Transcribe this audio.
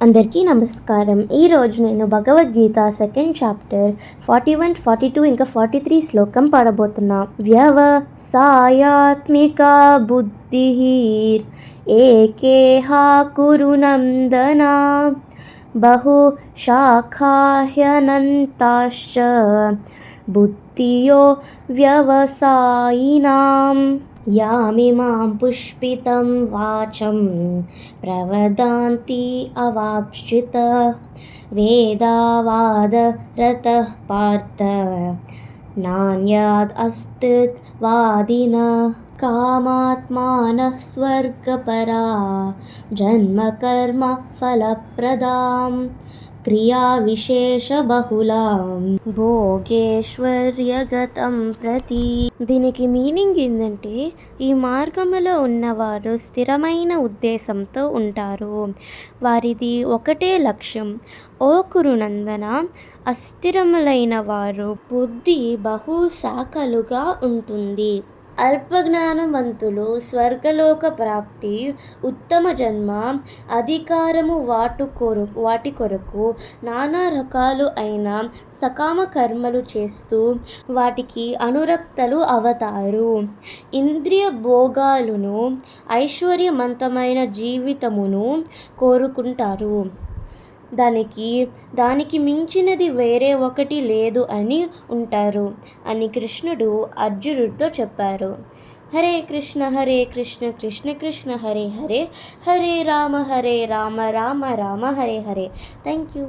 అందరికీ నమస్కారం. ఈరోజు నేను భగవద్గీత సెకండ్ చాప్టర్ 41, 42 ఇంకా 43 శ్లోకం పాడబోతున్నా. వ్యవసాయాత్మికా బుద్ధిర్ ఏకేహా కురు నందన బహు శాఖాహ్యనంతాశ్చ బుద్ధియో వ్యవసాయినాం. యామిమాం పుష్పితం వాచం ప్రవదంతి అవాప్స్చిత వేదావాదరతః పార్థ నాన్యాద్ అస్తిత్ వాదినః. కామాత్మానః స్వర్గపరా జన్మ కర్మ ఫలప్రదాం క్రియా విశేష బహుళాం భోగేశ్వర్యగతం ప్రతి. దీనికి మీనింగ్ ఏంటంటే, ఈ మార్గములో ఉన్నవారు స్థిరమైన ఉద్దేశంతో ఉంటారు. వారిది ఒకటే లక్ష్యం. ఓ కురునందన, అస్థిరములైన వారు బుద్ధి బహు శాఖలుగా ఉంటుంది. అల్పజ్ఞానవంతులు స్వర్గలోక ప్రాప్తి, ఉత్తమ జన్మ, అధికారము వాటి కొరకు నానా రకాలు అయిన సకామ కర్మలు చేస్తూ వాటికి అనురక్తలు అవతారు. ఇంద్రియ భోగాలను, ఐశ్వర్యవంతమైన జీవితమును కోరుకుంటారు. దానికి మించినది వేరే ఒకటి లేదు అని ఉంటారు అని కృష్ణుడు అర్జునుడితో చెప్పారు. హరే కృష్ణ కృష్ణ కృష్ణ హరే హరే, హరే రామ రామ రామ హరే హరే. Thank you.